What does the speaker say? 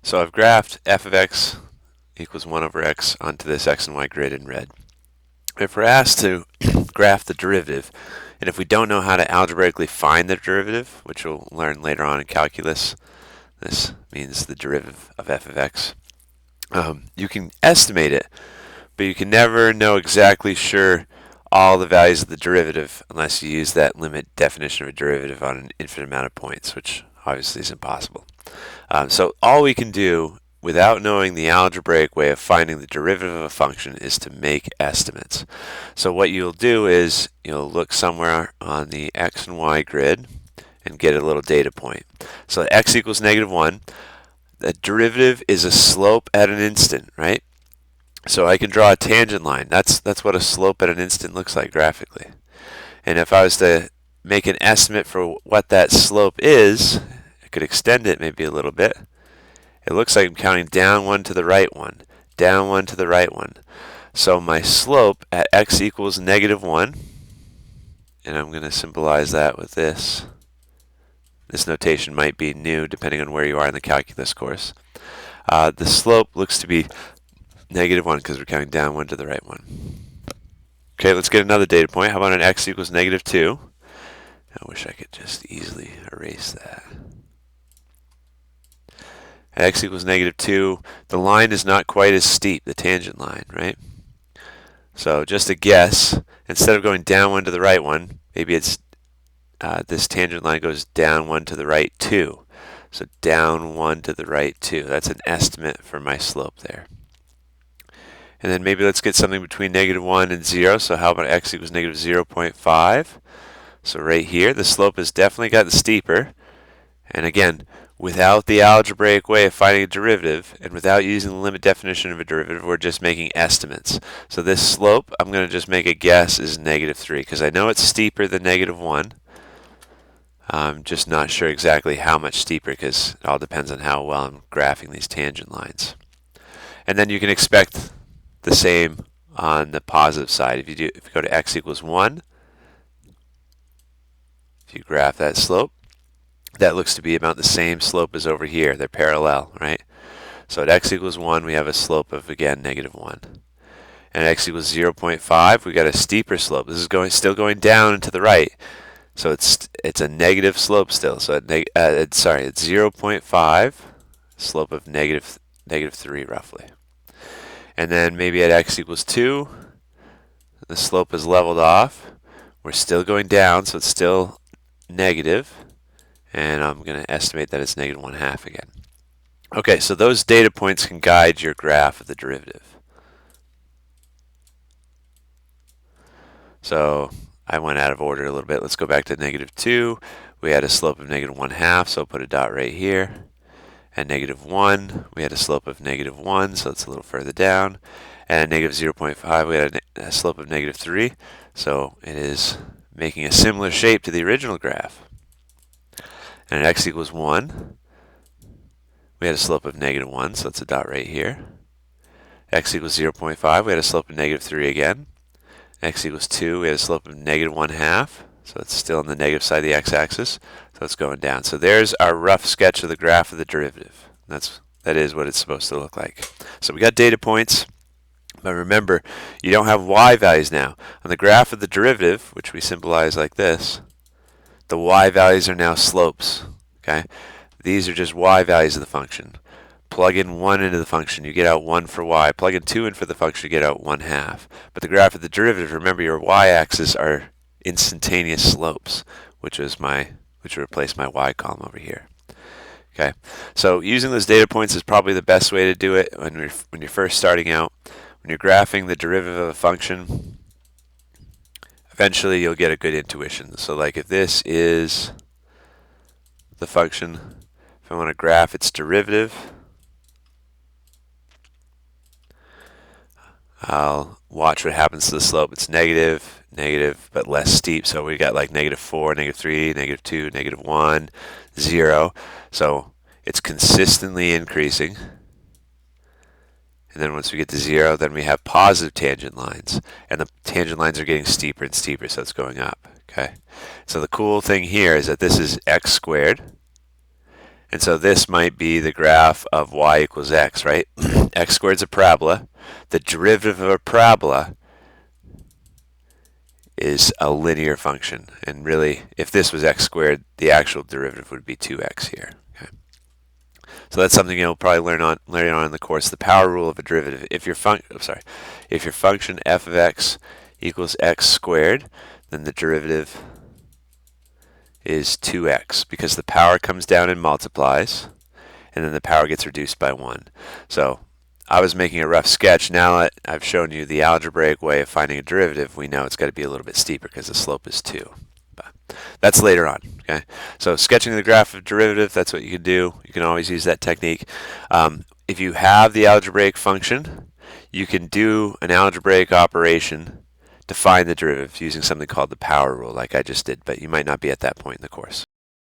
So I've graphed f of x equals 1 over x onto this x and y grid in red. If we're asked to graph the derivative, and if we don't know how to algebraically find the derivative, which we'll learn later on in calculus, this means the derivative of f of x, you can estimate it, but you can never know exactly sure all the values of the derivative unless you use that limit definition of a derivative on an infinite amount of points, which obviously is impossible. So all we can do without knowing the algebraic way of finding the derivative of a function is to make estimates. So what you'll do is you'll look somewhere on the x and y grid and get a little data point. So x equals -1. The derivative is a slope at an instant, right? So I can draw a tangent line. That's what a slope at an instant looks like graphically. And if I was to make an estimate for what that slope is, I could extend it maybe a little bit. It looks like I'm counting down 1 to the right 1, down 1 to the right 1. So my slope at x equals -1, and I'm going to symbolize that with this. This notation might be new depending on where you are in the calculus course. The slope looks to be -1 because we're counting down 1 to the right 1. Okay, let's get another data point. How about an x equals -2? I wish I could just easily erase that. At x equals -2, the line is not quite as steep, the tangent line, right? So just a guess, instead of going down 1 to the right 1, maybe it's this tangent line goes down 1 to the right 2. So down 1 to the right 2. That's an estimate for my slope there. And then maybe let's get something between -1 and 0. So how about x equals -0.5? So right here, the slope has definitely gotten steeper. And again, without the algebraic way of finding a derivative, and without using the limit definition of a derivative, we're just making estimates. So this slope, I'm going to just make a guess, is -3, because I know it's steeper than -1. I'm just not sure exactly how much steeper, because it all depends on how well I'm graphing these tangent lines. And then you can expect the same on the positive side. If you go to x equals 1, if you graph that slope, that looks to be about the same slope as over here. They're parallel, right? So at x equals 1, we have a slope of, again, -1. And at x equals 0.5, we got a steeper slope. This is still going down and to the right. So it's a negative slope still. So at 0.5, slope of -3 roughly. And then maybe at x equals 2, the slope is leveled off. We're still going down, so it's still negative. And I'm going to estimate that it's -1/2 again. Okay, so those data points can guide your graph of the derivative. So I went out of order a little bit. Let's go back to -2. We had a slope of -1/2, so I'll put a dot right here. At -1, we had a slope of -1, so it's a little further down. And at -0.5, we had a slope of -3, so it is making a similar shape to the original graph. And at x equals 1, we had a slope of -1, so that's a dot right here. X equals 0.5, we had a slope of -3 again. X equals 2, we had a slope of -1/2, so it's still on the negative side of the x-axis, so it's going down. So there's our rough sketch of the graph of the derivative. That is what it's supposed to look like. So we got data points, but remember, you don't have y values now. On the graph of the derivative, which we symbolize like this, the y values are now slopes. Okay, these are just y values of the function. Plug in 1 into the function, you get out 1 for y. Plug in 2 in for the function, you get out 1/2. But the graph of the derivative, remember your y-axis are instantaneous slopes, which would replace my y column over here. Okay, so using those data points is probably the best way to do it when you're first starting out. When you're graphing the derivative of a function, eventually you'll get a good intuition. So like if this is the function, if I want to graph its derivative, I'll watch what happens to the slope. It's negative, but less steep. So we got like -4, -3, -2, -1, 0. So it's consistently increasing. And then once we get to 0, then we have positive tangent lines. And the tangent lines are getting steeper and steeper, so it's going up. Okay. So the cool thing here is that this is x squared. And so this might be the graph of y equals x, right? X squared is a parabola. The derivative of a parabola is a linear function. And really, if this was x squared, the actual derivative would be 2x here. Okay. So that's something you'll probably learn on later on in the course. The power rule of a derivative. If your function f of x equals x squared, then the derivative is 2x because the power comes down and multiplies, and then the power gets reduced by 1. So I was making a rough sketch. Now that I've shown you the algebraic way of finding a derivative, we know it's got to be a little bit steeper because the slope is 2. But that's later on. Okay. So sketching the graph of derivative, that's what you can do. You can always use that technique. If you have the algebraic function, you can do an algebraic operation to find the derivative using something called the power rule like I just did, but you might not be at that point in the course.